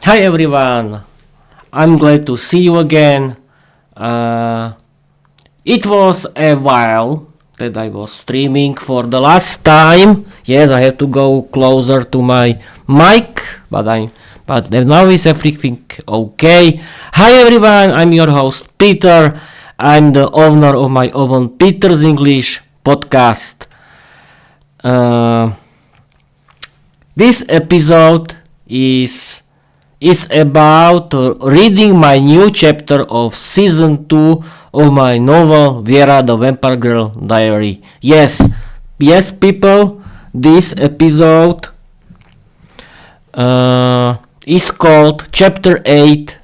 Hi everyone, I'm glad to see you again. It was a while that I was streaming for the last time. Yes, I had to go closer to my mic, but now is everything okay. Hi everyone, I'm your host Peter. I'm the owner of my own Peter's English podcast. This episode is about reading my new chapter of season 2 of my novel Viera the Vampire Girl Diary. Yes, people, this episode is called Chapter 8,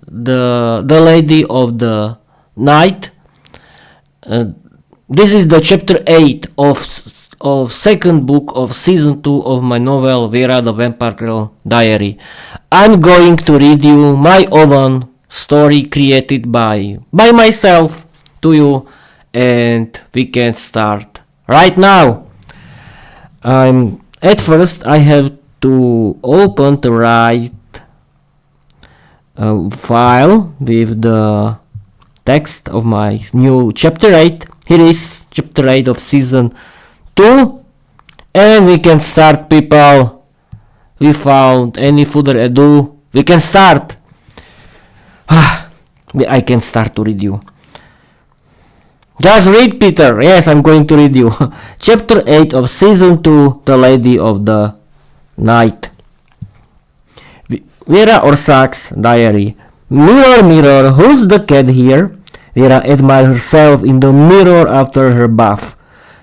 the Lady of the Night. This is the chapter 8 of second book of season 2 of my novel Viera the Vampire Girl Diary. I'm going to read you my own story created by myself to you, and we can start right now. At first I have to open the right file with the text of my new chapter 8. Here is chapter 8 of season 2, and we can start, people. Without any further ado, we can start. I can start to read you. Just read, Peter. Yes, I'm going to read you. Chapter 8 of season 2, The Lady of the Night. Viera or Sax's diary. Mirror, mirror, who's the cat here? Viera admired herself in the mirror after her bath.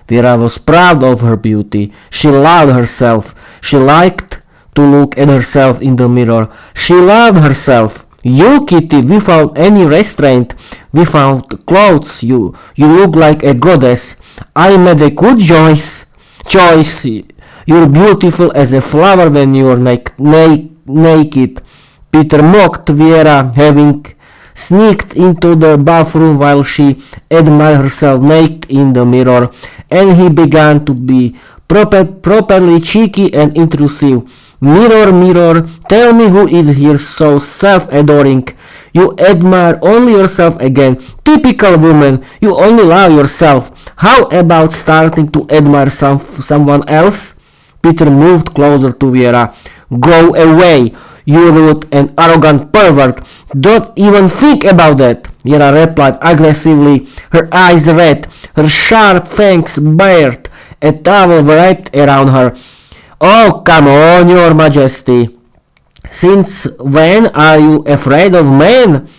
Viera was proud of her beauty. She loved herself. She liked to look at herself in the mirror. She loved herself. You, Kitty, without any restraint, without clothes, you look like a goddess. I made a good choice. You're beautiful as a flower when you're naked. Peter mocked Viera, having sneaked into the bathroom while she admired herself naked in the mirror, and he began to be properly cheeky and intrusive. Mirror, mirror, tell me who is here so self-adoring. You admire only yourself again. Typical woman, you only love yourself. How about starting to admire someone else? Peter moved closer to Viera. Go away, you rude and arrogant pervert. Don't even think about that. Viera replied aggressively, her eyes red, her sharp fangs bared, a towel wrapped around her. Oh, come on, your majesty. Since when are you afraid of men?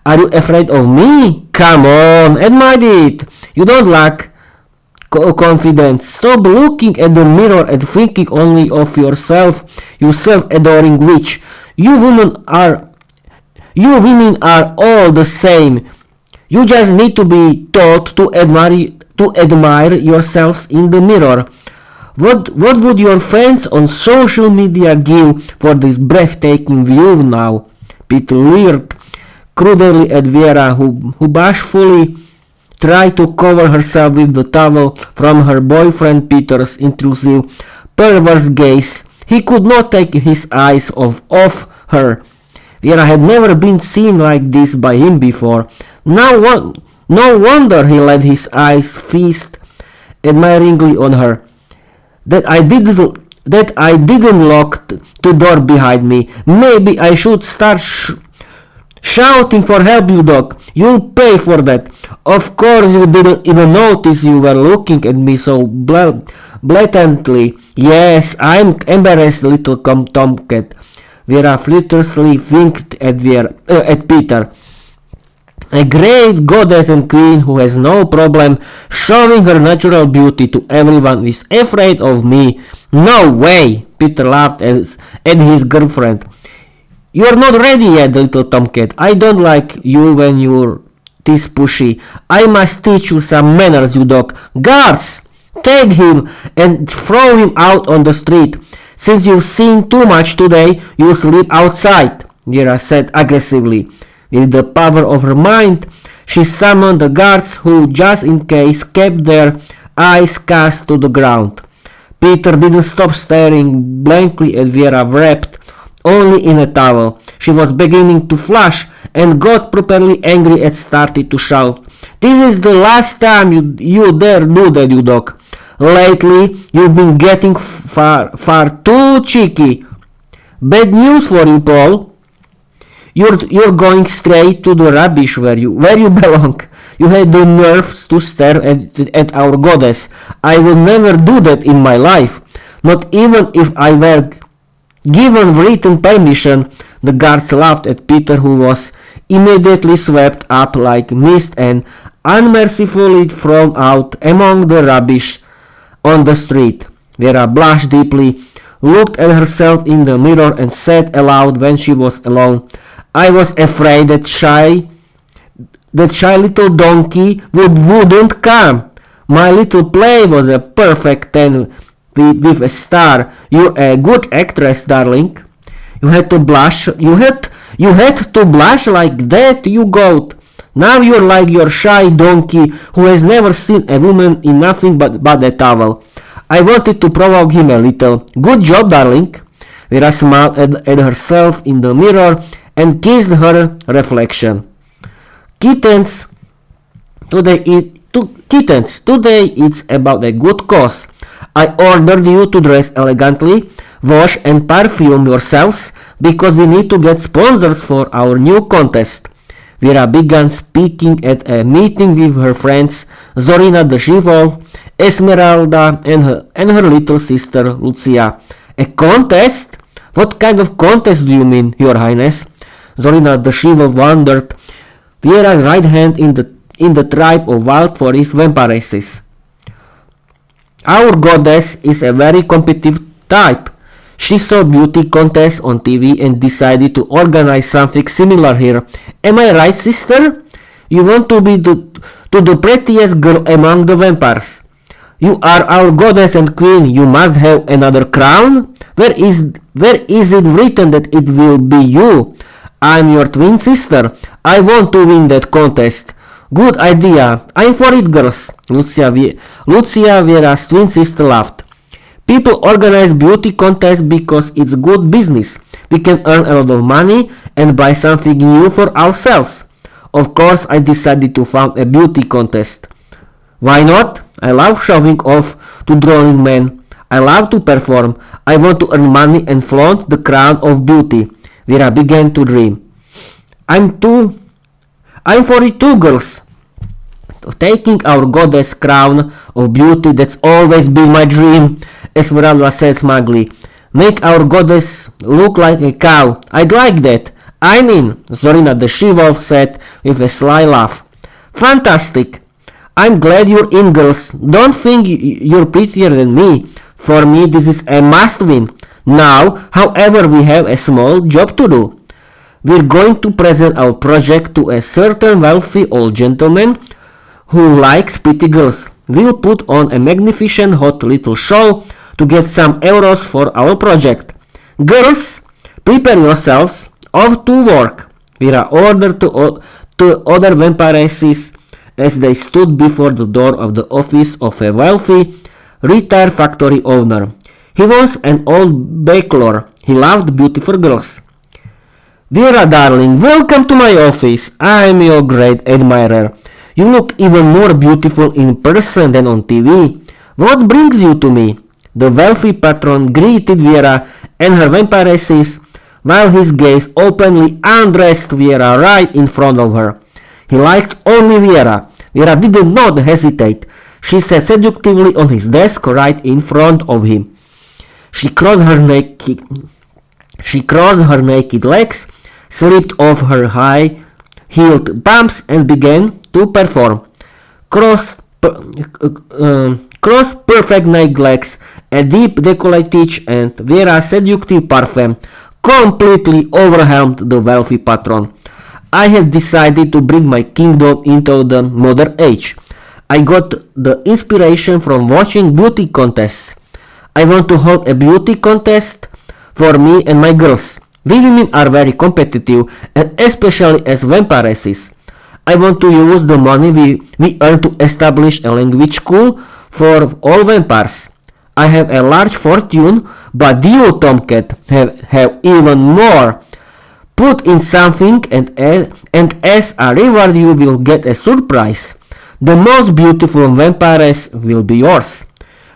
Are you afraid of me? Come on, admit it. You don't lack confidence. Stop looking at the mirror and thinking only of yourself, you self-adoring witch. You women are all the same. You just need to be taught to admire yourselves in the mirror. What would your friends on social media give for this breathtaking view now? Peter leered crudely at Viera, who bashfully tried to cover herself with the towel from her boyfriend Peter's intrusive, perverse gaze. He could not take his eyes off her. Viera had never been seen like this by him before. No wonder he let his eyes feast admiringly on her. That I didn't lock the door behind me. Maybe I should start shouting for help, you dog. You'll pay for that. Of course you didn't even notice you were looking at me so blatantly. Yes, I'm embarrassed, little tomcat. Viera flirtatiously winked at Peter. A great goddess and queen who has no problem showing her natural beauty to everyone is afraid of me. No way! Peter laughed at his girlfriend. You're not ready yet, little tomcat. I don't like you when you're this pushy. I must teach you some manners, you dog. Guards! Take him and throw him out on the street. Since you've seen too much today, you sleep outside, Viera said aggressively. With the power of her mind, she summoned the guards who, just in case, kept their eyes cast to the ground. Peter didn't stop staring blankly at Viera, wrapped only in a towel. She was beginning to flush and got properly angry and started to shout. This is the last time you dare do that, you dog. Lately, you've been getting far too cheeky. Bad news for you, Paul. You're going straight to the rubbish where you belong. You had the nerves to stare at our goddess. I will never do that in my life. Not even if I were given written permission. The guards laughed at Peter, who was immediately swept up like mist and unmercifully thrown out among the rubbish on the street. Vera blushed deeply, looked at herself in the mirror and said aloud when she was alone, I was afraid that shy little donkey wouldn't come. My little play was a perfect 10 with a star. You're a good actress, darling. You had to blush. You had to blush like that, you goat. Now you're like your shy donkey who has never seen a woman in nothing but a towel. I wanted to provoke him a little. Good job, darling. Vera smiled at herself in the mirror and kissed her reflection. Kittens, today it's about a good cause. I ordered you to dress elegantly, wash and perfume yourselves because we need to get sponsors for our new contest. Viera began speaking at a meeting with her friends Zorina the She-Wolf, Esmeralda and her little sister Lucia. A contest? What kind of contest do you mean, Your Highness? Zorina the She-Wolf wondered. Viera's right hand in the tribe of wild forest vampiresses. Our goddess is a very competitive type. She saw beauty contests on TV and decided to organize something similar here. Am I right, sister? You want to be the prettiest girl among the vampires. You are our goddess and queen. You must have another crown. Where is it written that it will be you? I'm your twin sister. I want to win that contest. Good idea. I'm for it, girls. Lucia, Viera's twin sister, laughed. People organize beauty contests because it's good business. We can earn a lot of money and buy something new for ourselves. Of course, I decided to found a beauty contest. Why not? I love showing off to drowning men. I love to perform. I want to earn money and flaunt the crown of beauty. Viera began to dream. I'm 42, girls. Taking our goddess crown of beauty, that's always been my dream, Esmeralda said smugly. Make our goddess look like a cow. I'd like that. I'm in, Zorina the She-Wolf said with a sly laugh. Fantastic. I'm glad you're in, girls. Don't think you're prettier than me. For me, this is a must-win. Now, however, we have a small job to do. We're going to present our project to a certain wealthy old gentleman who likes pretty girls. We'll put on a magnificent hot little show to get some euros for our project. Girls, prepare yourselves. Off to work. Viera ordered to other vampiresses as they stood before the door of the office of a wealthy, retired factory owner. He was an old bachelor. He loved beautiful girls. Viera, darling, welcome to my office. I'm your great admirer. You look even more beautiful in person than on TV. What brings you to me? The wealthy patron greeted Viera and her vampiresses while his gaze openly undressed Viera right in front of her. He liked only Viera. Viera did not hesitate. She sat seductively on his desk right in front of him. She crossed her naked legs, slipped off her high-heeled bumps and began to perform. Cross perfect naked legs, a deep décolletage and Viera's seductive parfum completely overwhelmed the wealthy patron. I have decided to bring my kingdom into the modern age. I got the inspiration from watching beauty contests. I want to hold a beauty contest for me and my girls. We women are very competitive, and especially as vampiresses. I want to use the money we earn to establish a language school for all vampires. I have a large fortune, but you, Tomcat, have even more. Put in something, and as a reward you will get a surprise. The most beautiful vampiress will be yours.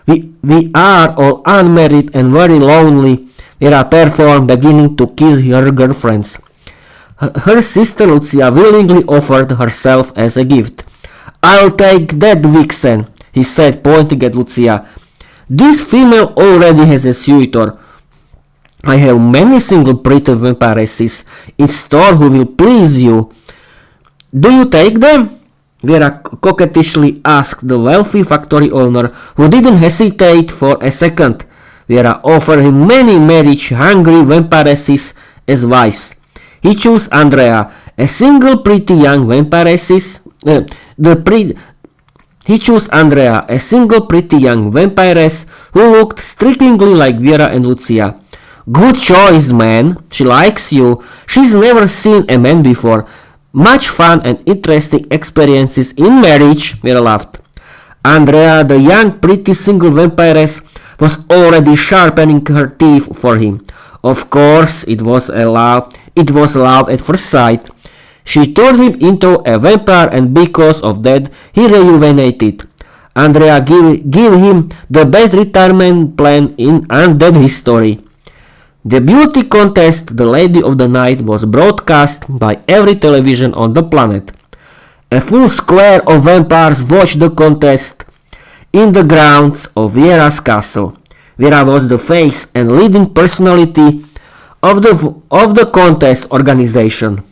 We are all unmarried and very lonely. Viera performed, beginning to kiss her girlfriends. Her sister Lucia willingly offered herself as a gift. I'll take that vixen, he said, pointing at Lucia. This female already has a suitor. I have many single pretty vampiresses in store who will please you. Do you take them? Viera coquettishly asked the wealthy factory owner, who didn't hesitate for a second. Viera offered him many marriage-hungry vampiresses as wives. He chose Andrea, a single pretty young vampiress. He chose Andrea, a single pretty young vampiress who looked strikingly like Viera and Lucia. Good choice, man. She likes you. She's never seen a man before. Much fun and interesting experiences in marriage, Viera laughed. Andrea, the young pretty single vampiress, was already sharpening her teeth for him. Of course, it was love at first sight. She turned him into a vampire, and because of that, he rejuvenated. Andrea gave him the best retirement plan in undead history. The beauty contest, the Lady of the Night, was broadcast by every television on the planet. A full square of vampires watched the contest in the grounds of Viera's castle. Viera was the face and leading personality of the contest organization.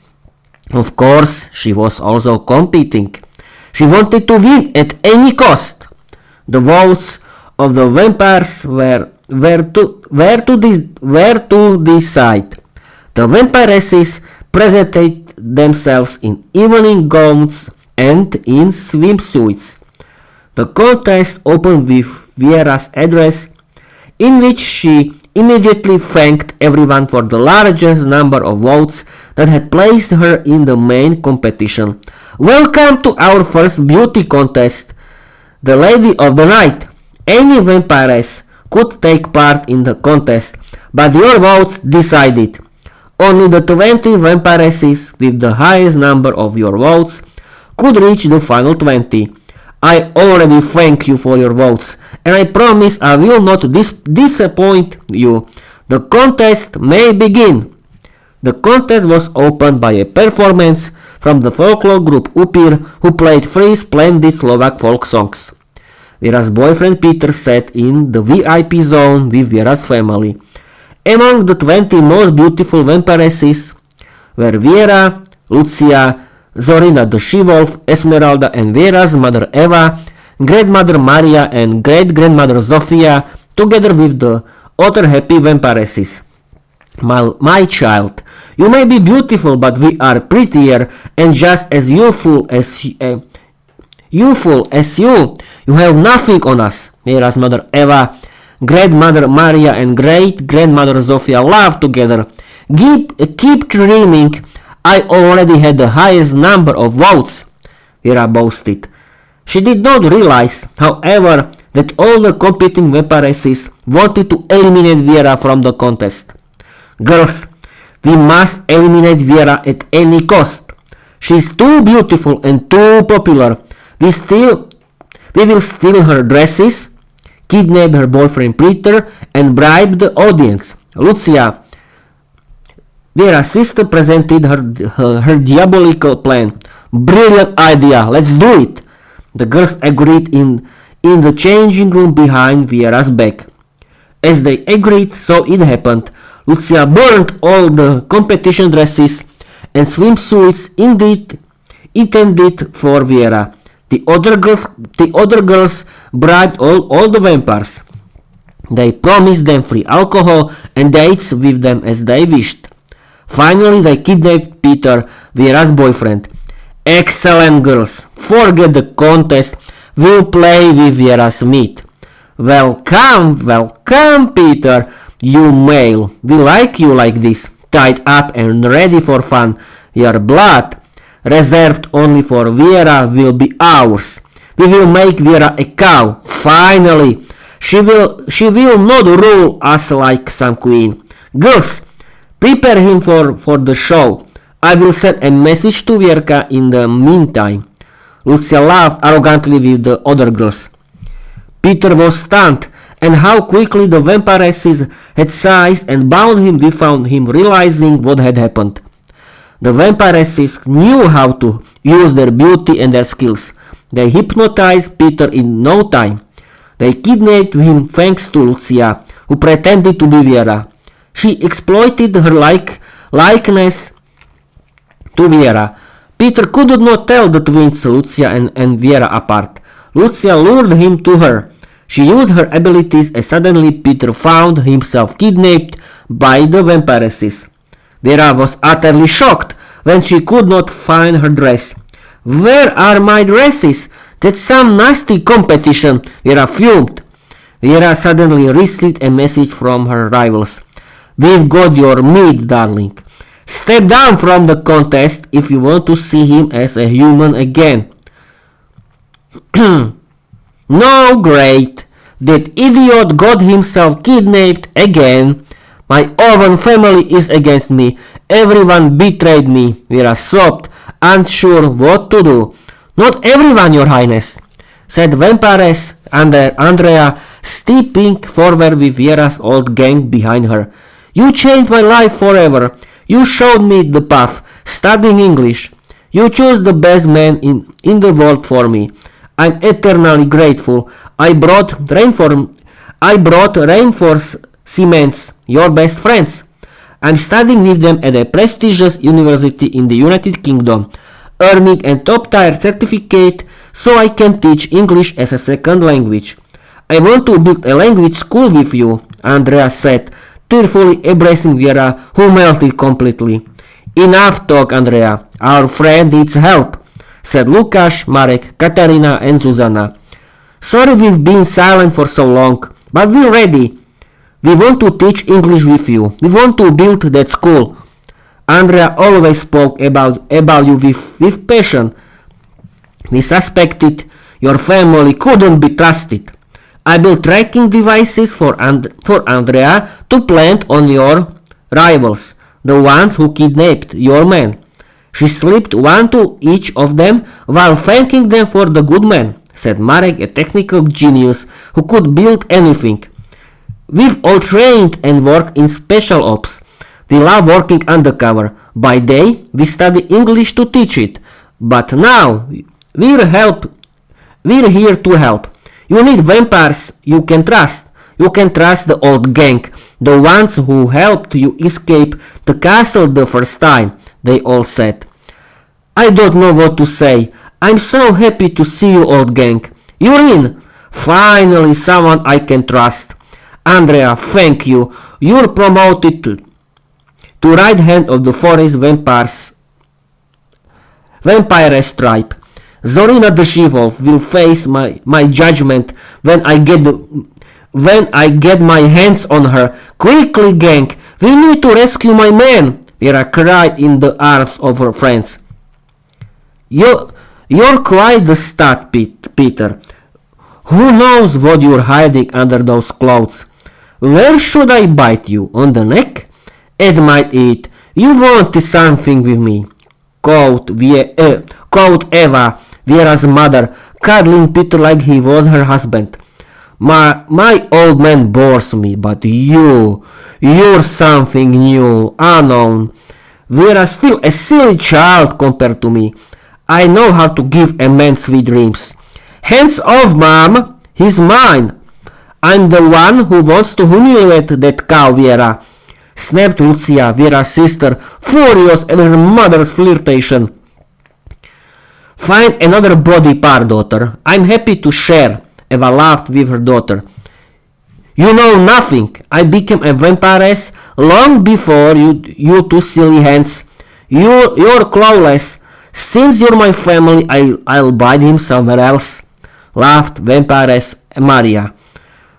Of course, she was also competing. She wanted to win at any cost. The votes of the vampires were to decide. The vampiresses presented themselves in evening gowns and in swimsuits. The contest opened with Viera's address, in which she immediately thanked everyone for the largest number of votes that had placed her in the main competition. Welcome to our first beauty contest, the Lady of the Night. Any vampiress could take part in the contest, but your votes decided. Only the 20 vampiresses with the highest number of your votes could reach the final 20. I already thank you for your votes, and I promise I will not disappoint you. The contest may begin. The contest was opened by a performance from the folklore group Upir, who played 3 splendid Slovak folk songs. Viera's boyfriend Peter sat in the VIP zone with Viera's family. Among the 20 most beautiful vampiresses were Viera, Lucia, Zorina the She-Wolf, Esmeralda and Viera's mother Eva, grandmother Maria and great-grandmother Zofia, together with the other happy vampiresses. My child, you may be beautiful, but we are prettier and just as youthful as you. You have nothing on us. Viera's mother Eva, grandmother Maria and great-grandmother Zofia laughed together. Keep dreaming. I already had the highest number of votes, Viera boasted. She did not realize, however, that all the competing vampiresses wanted to eliminate Viera from the contest. Girls, we must eliminate Viera at any cost. She's too beautiful and too popular. We will steal her dresses, kidnap her boyfriend Peter, and bribe the audience. Lucia, Viera's sister, presented her diabolical plan. Brilliant idea, let's do it. The girls agreed in the changing room behind Viera's back. As they agreed, so it happened. Lucia burned all the competition dresses and swimsuits intended for Viera. The other girls bribed all the vampires. They promised them free alcohol and dates with them as they wished. Finally, they kidnapped Peter, Viera's boyfriend. Excellent, girls. Forget the contest. We'll play with Viera's meat. Welcome, Peter, you male. We like you like this, tied up and ready for fun. Your blood, reserved only for Viera, will be ours. We will make Viera a cow. Finally, She will not rule us like some queen. Girls, prepare him for the show. I will send a message to Viera in the meantime. Lucia laughed arrogantly with the other girls. Peter was stunned, and how quickly the vampiresses had seized and bound him without him realizing what had happened. The vampiresses knew how to use their beauty and their skills. They hypnotized Peter in no time. They kidnapped him thanks to Lucia, who pretended to be Viera. She exploited her likeness to Viera. Peter could not tell the twins Lucia and Viera apart. Lucia lured him to her. She used her abilities and suddenly Peter found himself kidnapped by the vampiresses. Viera was utterly shocked when she could not find her dress. Where are my dresses? That's some nasty competition, Viera fumed. Viera suddenly received a message from her rivals. We've got your meat, darling. Step down from the contest if you want to see him as a human again. No, great. That idiot got himself kidnapped again. My own family is against me. Everyone betrayed me. Viera sobbed, unsure what to do. Not everyone, your highness, said vampiress Andrea, stepping forward with Viera's old gang behind her. You changed my life forever. You showed me the path, studying English. You chose the best man in the world for me. I'm eternally grateful. I brought reinforcements, your best friends. I'm studying with them at a prestigious university in the United Kingdom, earning a top-tier certificate so I can teach English as a second language. I want to build a language school with you, Andrea said, tearfully embracing Viera, who melted completely. Enough talk, Andrea. Our friend needs help, said Lukáš, Marek, Katarina and Zuzana. Sorry we've been silent for so long, but we're ready. We want to teach English with you. We want to build that school. Andrea always spoke about you with passion. We suspected your family couldn't be trusted. I built tracking devices for Andrea to plant on your rivals, the ones who kidnapped your men. She slipped one to each of them while thanking them for the good man, said Marek, a technical genius who could build anything. We've all trained and worked in special ops. We love working undercover. By day, we study English to teach it. But now, we're here to help. You need vampires you can trust. You can trust the old gang, the ones who helped you escape the castle the first time, they all said. I don't know what to say. I'm so happy to see you, old gang. You're in. Finally, someone I can trust. Andrea, thank you. You're promoted to right hand of the forest vampires tribe. Zorina the She-Wolf will face my judgment when I get my hands on her. Quickly, gang, we need to rescue my man, Viera cried in the arms of her friends. You're quite the stud, Peter. Who knows what you're hiding under those clothes? Where should I bite you? On the neck? Admit it. You wanted something with me, quote Eva, Viera's mother, cuddling Peter like he was her husband. My old man bores me, but you're something new, unknown. Viera's still a silly child compared to me. I know how to give a man sweet dreams. Hands off, Mom! He's mine! I'm the one who wants to humiliate that cow, Viera, snapped Lucia, Viera's sister, furious at her mother's flirtation. Find another body part, daughter. I'm happy to share, Eva laughed with her daughter. You know nothing. I became a vampiress long before you two silly hands. You're clawless. Since you're my family, I'll bite him somewhere else, laughed vampiress Maria.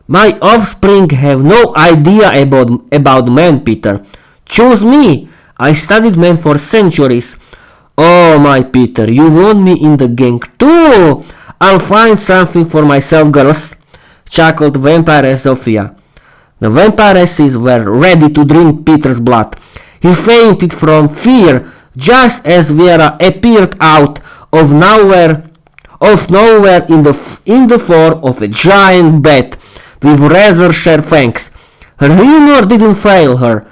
My offspring have no idea about men, Peter. Choose me. I studied men for centuries. Oh, my Peter, you want me in the gang too? I'll find something for myself, girls. chuckled vampire Sophia. The vampiresses were ready to drink Peter's blood. He fainted from fear just as Viera appeared out of nowhere in the form of a giant bat with razor-sharp fangs. Her humor didn't fail her.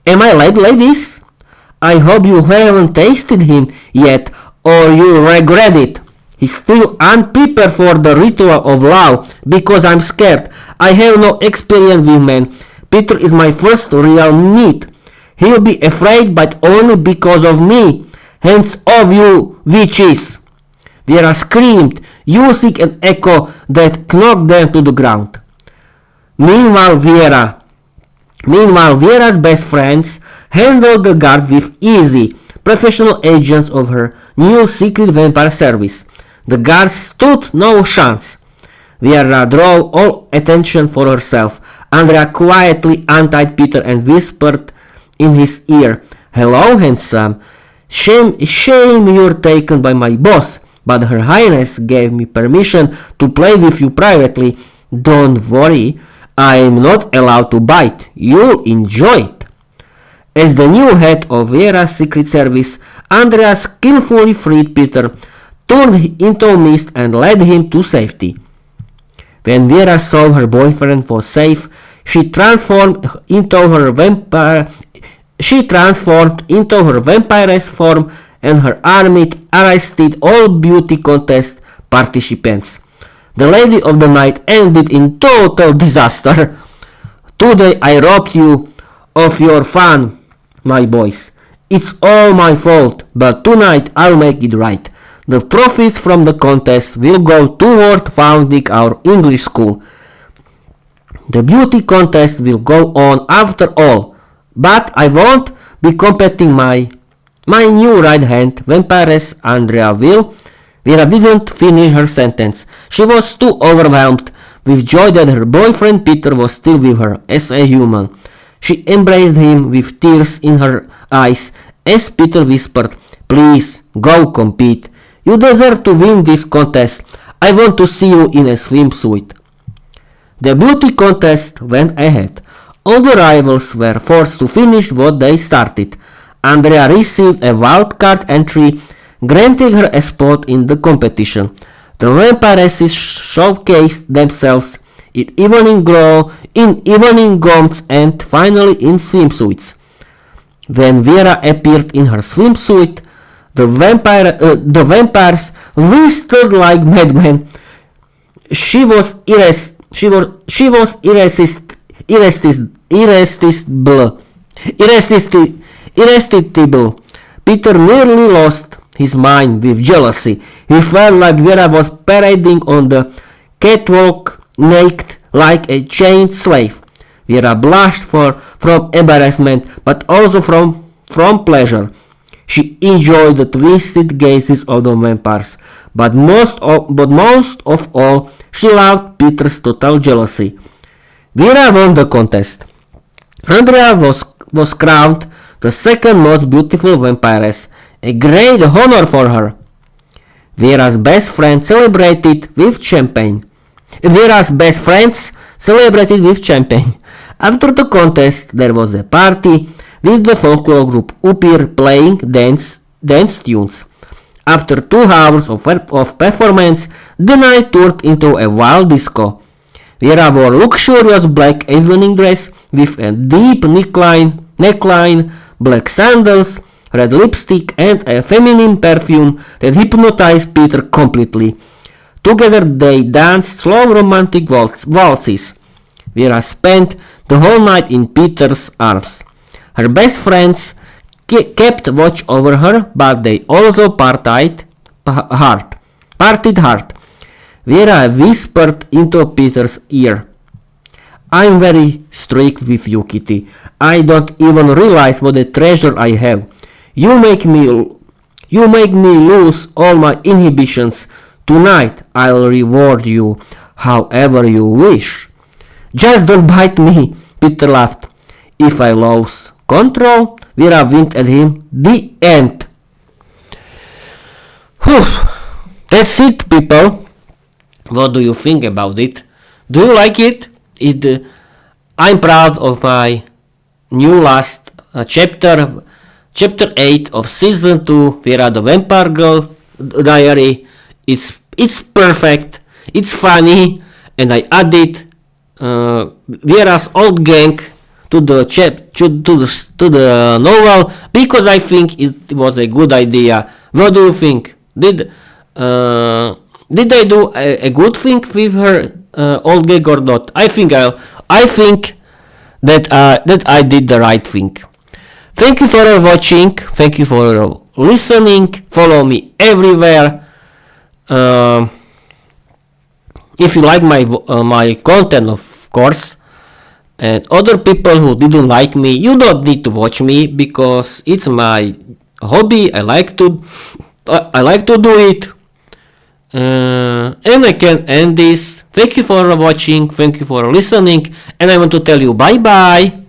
Am I late, ladies? I hope you haven't tasted him yet, or you'll regret it. He's still unprepared for the ritual of love, because I'm scared. I have no experience with men. Peter is my first real meet. He'll be afraid, but only because of me. Hands off, you witches! Viera screamed, using an echo that knocked them to the ground. Meanwhile, Viera's best friends handled the guard with ease, professional agents of her new secret vampire service. The guards stood no chance. Viera drew all attention for herself. Andrea quietly untied Peter and whispered in his ear, "Hello, handsome. Shame you're taken by my boss, but Her Highness gave me permission to play with you privately. Don't worry, I'm not allowed to bite. You'll enjoy it." As the new head of Viera's Secret Service, Andrea skillfully freed Peter, turned into mist and led him to safety. When Viera saw her boyfriend was safe, she transformed into her vampiress form, and her army arrested all beauty contest participants. The Lady of the Night ended in total disaster. "Today I robbed you of your fun, my boys. It's all my fault, but tonight I'll make it right. The profits from the contest will go toward founding our English school. The beauty contest will go on after all, but I won't be competing my new right hand, vampiress Andrea will." Viera didn't finish her sentence. She was too overwhelmed with joy that her boyfriend Peter was still with her as a human. She embraced him with tears in her eyes as Peter whispered, "Please, go compete. You deserve to win this contest. I want to see you in a swimsuit." The beauty contest went ahead. All the rivals were forced to finish what they started. Andrea received a wildcard entry, granting her a spot in the competition. The vampiresses showcased themselves in evening gowns and finally in swimsuits. When Viera appeared in her swimsuit, the vampires whistled like madmen. She was irresistible. Peter nearly lost his mind with jealousy. He felt like Viera was parading on the catwalk naked like a chained slave. Viera blushed from embarrassment, but also from pleasure. She enjoyed the twisted gazes of the vampires, but most of all, she loved Peter's total jealousy. Viera won the contest. Andrea was crowned the second most beautiful vampiress, a great honor for her. Viera's best friends celebrated with champagne. After the contest, there was a party with the folklore group Upir playing dance tunes. After 2 hours of performance, the night turned into a wild disco. Viera wore luxurious black evening dress with a deep neckline, black sandals, red lipstick, and a feminine perfume that hypnotized Peter completely. Together they danced slow romantic waltzes. Viera spent the whole night in Peter's arms. Her best friends kept watch over her, but they also partied hard. Viera whispered into Peter's ear, "I'm very strict with you, Kitty. I don't even realize what a treasure I have. You make me lose all my inhibitions. Tonight I'll reward you however you wish." "Just don't bite me," Peter laughed. "If I lose control," Viera winked at him. The end. Whew. That's it, people. What do you think about it? Do you like it? I'm proud of my new last chapter 8 of season 2, Viera the Vampire Girl Diary. It's perfect, it's funny, and I added Viera's old gang to the novel because I think it was a good idea. What do you think? Did I do a good thing with her old gang or not? I think that I did the right thing. Thank you for watching. Thank you for listening. Follow me everywhere. If you like my content, of course, and other people who didn't like me, you don't need to watch me because it's my hobby. I like to do it. And I can end this. Thank you for watching. Thank you for listening. And I want to tell you bye bye.